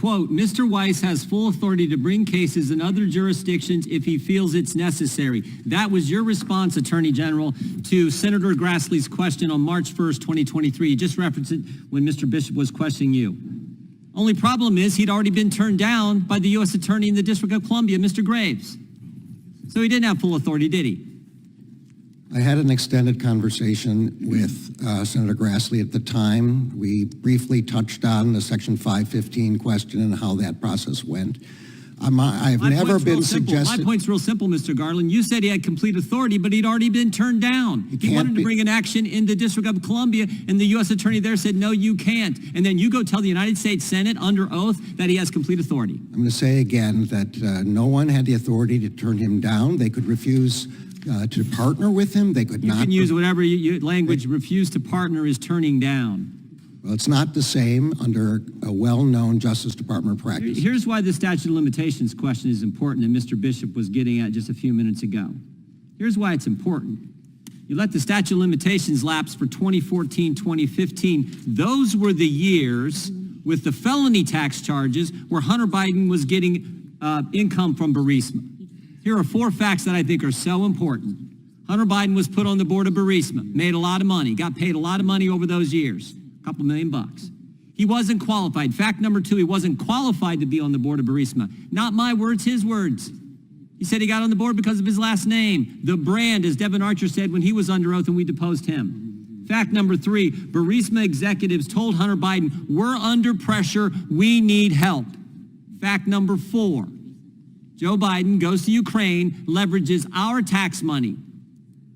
quote, Mr. Weiss has full authority to bring cases in other jurisdictions if he feels it's necessary. That was your response, Attorney General, to Senator Grassley's question on March 1st, 2023. You just referenced it when Mr. Bishop was questioning you. Only problem is he'd already been turned down by the U.S. Attorney in the District of Columbia, Mr. Graves. So he didn't have full authority, did he? I had an extended conversation with Senator Grassley at the time. We briefly touched on the Section 515 question and how that process went. I've never been suggested... My point's real simple, Mr. Garland. You said he had complete authority, but he'd already been turned down. He wanted to bring an action in the District of Columbia, and the U.S. Attorney there said, no, you can't. And then you go tell the United States Senate under oath that he has complete authority. I'm going to say again that no one had the authority to turn him down. They could refuse to partner with him. They could not... You can use whatever language. Refuse to partner is turning down. Well, it's not the same under a well-known Justice Department practice. Here's why the statute of limitations question is important that Mr. Bishop was getting at just a few minutes ago. Here's why it's important. You let the statute of limitations lapse for 2014, 2015. Those were the years with the felony tax charges where Hunter Biden was getting income from Burisma. Here are 4 facts that I think are so important. Hunter Biden was put on the board of Burisma, made a lot of money, got paid a lot of money over those years, a couple $1 million. He wasn't qualified. Fact number 2, he wasn't qualified to be on the board of Burisma. Not my words, his words. He said he got on the board because of his last name. The brand, as Devin Archer said when he was under oath and we deposed him. Fact number 3, Burisma executives told Hunter Biden, we're under pressure, we need help. Fact number 4, Joe Biden goes to Ukraine, leverages our tax money,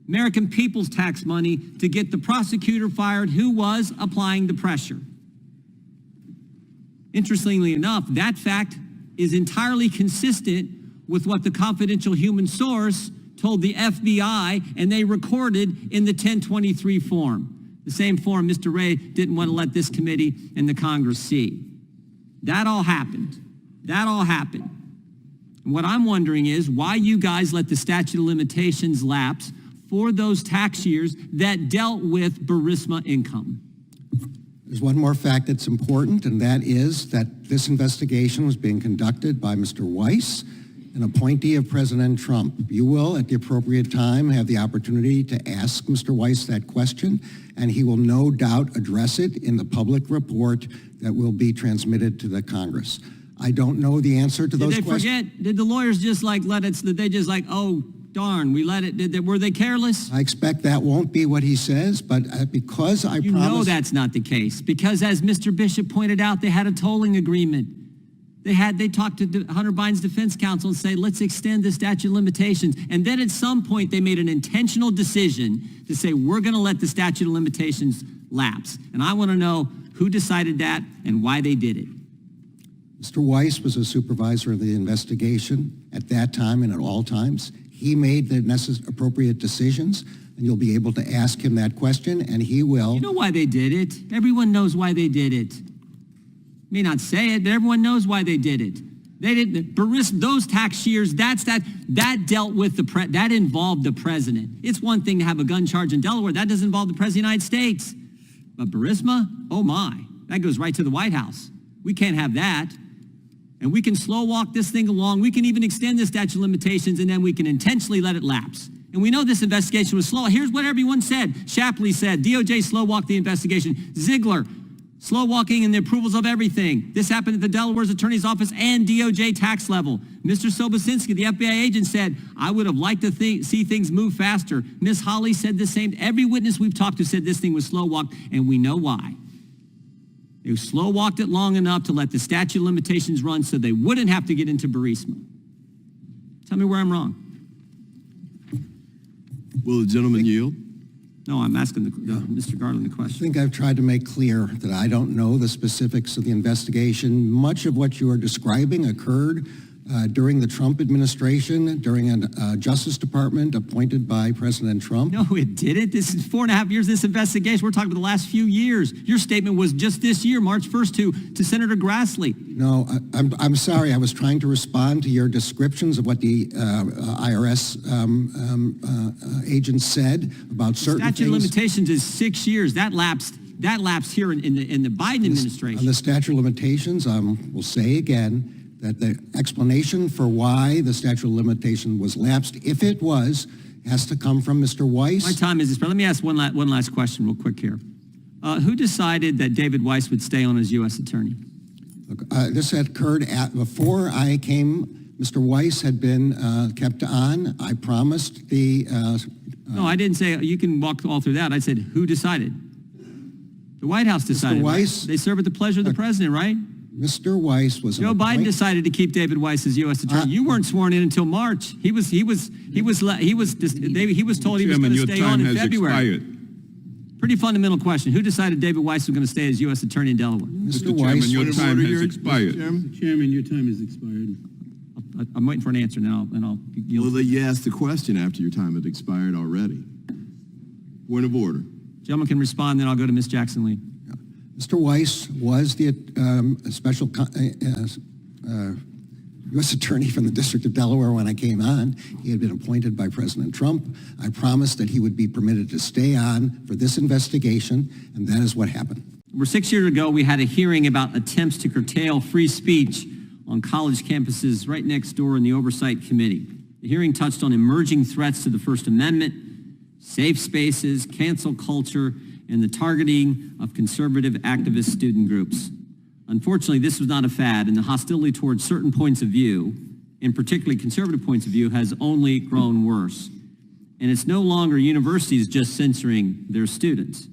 American people's tax money, to get the prosecutor fired who was applying the pressure. Interestingly enough, that fact is entirely consistent with what the confidential human source told the FBI, and they recorded in the 1023 form, the same form Mr. Wray didn't want to let this committee and the Congress see. That all happened. That all happened. And what I'm wondering is why you guys let the statute of limitations lapse for those tax years that dealt with Burisma income. There's one more fact that's important, and that is that this investigation was being conducted by Mr. Weiss, an appointee of President Trump. You will, at the appropriate time, have the opportunity to ask Mr. Weiss that question, and he will no doubt address it in the public report that will be transmitted to the Congress. I don't know the answer to those questions. Did they forget? Did the lawyers just like let it, did they just like, oh, darn, we let it, were they careless? I expect that won't be what he says, but because I promise... You know that's not the case, because as Mr. Bishop pointed out, they had a tolling agreement. They talked to Hunter Biden's defense counsel and say, let's extend the statute of limitations. And then at some point, they made an intentional decision to say, we're going to let the statute of limitations lapse. And I want to know who decided that and why they did it. Mr. Weiss was a supervisor of the investigation at that time and at all times. He made the appropriate decisions, and you'll be able to ask him that question, and he will. You know why they did it? Everyone knows why they did it. May not say it, but everyone knows why they did it. They didn't. Those tax years, that dealt with that involved the president. It's one thing to have a gun charge in Delaware. That doesn't involve the president of the United States. But Burisma, oh my, that goes right to the White House. We can't have that. And we can slow walk this thing along. We can even extend the statute of limitations, and then we can intentionally let it lapse. And we know this investigation was slow. Here's what everyone said. Shapley said, DOJ slow walked the investigation. Ziegler, slow walking in the approvals of everything. This happened at the Delaware's attorney's office and DOJ tax level. Mr. Sobocinski, the FBI agent, said, I would have liked to see things move faster. Ms. Holly said the same. Every witness we've talked to said this thing was slow walked, and we know why. They slow walked it long enough to let the statute of limitations run so they wouldn't have to get into Burisma. Tell me where I'm wrong. Will the gentleman yield? No, I'm asking Mr. Garland the question. I think I've tried to make clear that I don't know the specifics of the investigation. Much of what you are describing occurred during the Trump administration, during a Justice Department appointed by President Trump. No, it didn't. This is 4.5 years, this investigation. We're talking about the last few years. Your statement was just this year, March 1st, to Senator Grassley. No, I'm sorry. I was trying to respond to your descriptions of what the IRS agents said about certain things. Statute of limitations is 6 years. That lapsed that lapsed here in the Biden administration. On the statute of limitations, we'll say again that the explanation for why the statute of limitation was lapsed, if it was, has to come from Mr. Weiss. My time is this, but let me ask one last question real quick here. Who decided that David Weiss would stay on as U.S. Attorney? This had occurred before I came. Mr. Weiss had been kept on. I promised the... no, I didn't say, you can walk all through that. I said, who decided? The White House decided. Mr. Weiss, right? They serve at the pleasure of the president, right? Mr. Weiss was... Joe Biden decided to keep David Weiss as U.S. Attorney. You weren't sworn in until March. He was told he was going to stay on in February. Expired. Pretty fundamental question. Who decided David Weiss was going to stay as U.S. Attorney in Delaware? Mr. Mr. Weiss... Chairman, your time has expired. Mr. Chairman, your time has expired. I'm waiting for an answer now, and I'll yield. Well, you asked the question after your time had expired already. Point of order. Gentleman can respond, then I'll go to Ms. Jackson-Lee. Mr. Weiss was the special U.S. Attorney from the District of Delaware when I came on. He had been appointed by President Trump. I promised that he would be permitted to stay on for this investigation, and that is what happened. 6 years ago, we had a hearing about attempts to curtail free speech on college campuses right next door in the Oversight Committee. The hearing touched on emerging threats to the First Amendment, safe spaces, cancel culture, and the targeting of conservative activist student groups. Unfortunately, this was not a fad, and the hostility towards certain points of view, and particularly conservative points of view, has only grown worse. And it's no longer universities just censoring their students.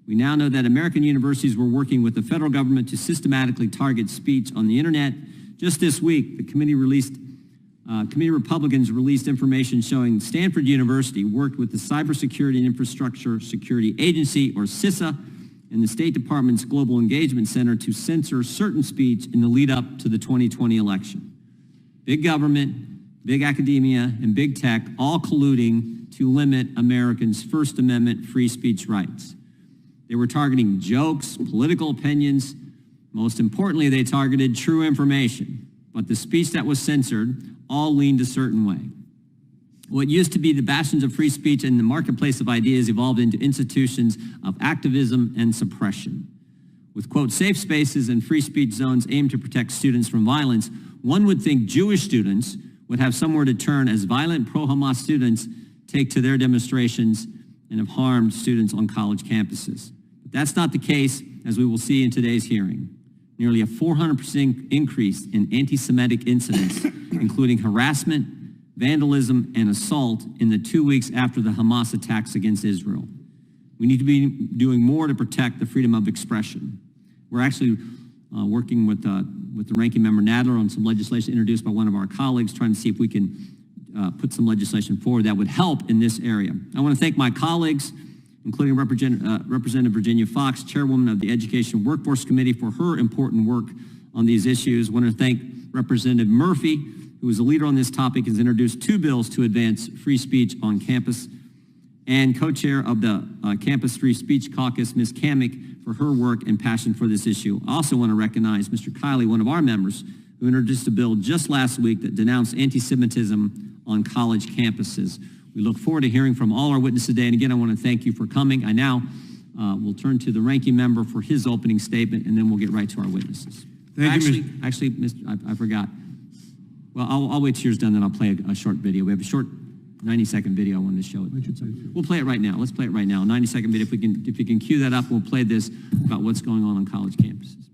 We now know that American universities were working with the federal government to systematically target speech on the internet. Just this week, the committee Republicans released information showing Stanford University worked with the Cybersecurity and Infrastructure Security Agency, or CISA, and the State Department's Global Engagement Center to censor certain speech in the lead up to the 2020 election. Big government, big academia, and big tech all colluding to limit Americans' First Amendment free speech rights. They were targeting jokes, political opinions. Most importantly, they targeted true information. But the speech that was censored all leaned a certain way. What used to be the bastions of free speech and the marketplace of ideas evolved into institutions of activism and suppression. With, quote, safe spaces and free speech zones aimed to protect students from violence, one would think Jewish students would have somewhere to turn as violent pro-Hamas students take to their demonstrations and have harmed students on college campuses. But that's not the case, as we will see in today's hearing. Nearly a 400% increase in anti-Semitic incidents, including harassment, vandalism, and assault in the 2 weeks after the Hamas attacks against Israel. We need to be doing more to protect the freedom of expression. We're actually working with the ranking member Nadler on some legislation introduced by one of our colleagues, trying to see if we can put some legislation forward that would help in this area. I want to thank my colleagues, including Representative Virginia Fox, Chairwoman of the Education Workforce Committee, for her important work on these issues. I want to thank Representative Murphy, who is a leader on this topic, has introduced 2 bills to advance free speech on campus, and co-chair of the Campus Free Speech Caucus, Ms. Kamick, for her work and passion for this issue. I also want to recognize Mr. Kiley, one of our members, who introduced a bill just last week that denounced anti-Semitism on college campuses. We look forward to hearing from all our witnesses today, and again, I want to thank you for coming. I now will turn to the ranking member for his opening statement, and then we'll get right to our witnesses. Actually, I forgot. Well, I'll wait till yours done, then I'll play a short video. We have a short 90-second video I wanted to show it. We'll play it right now. Let's play it right now. 90-second video. If you can cue that up, we'll play this about what's going on college campuses.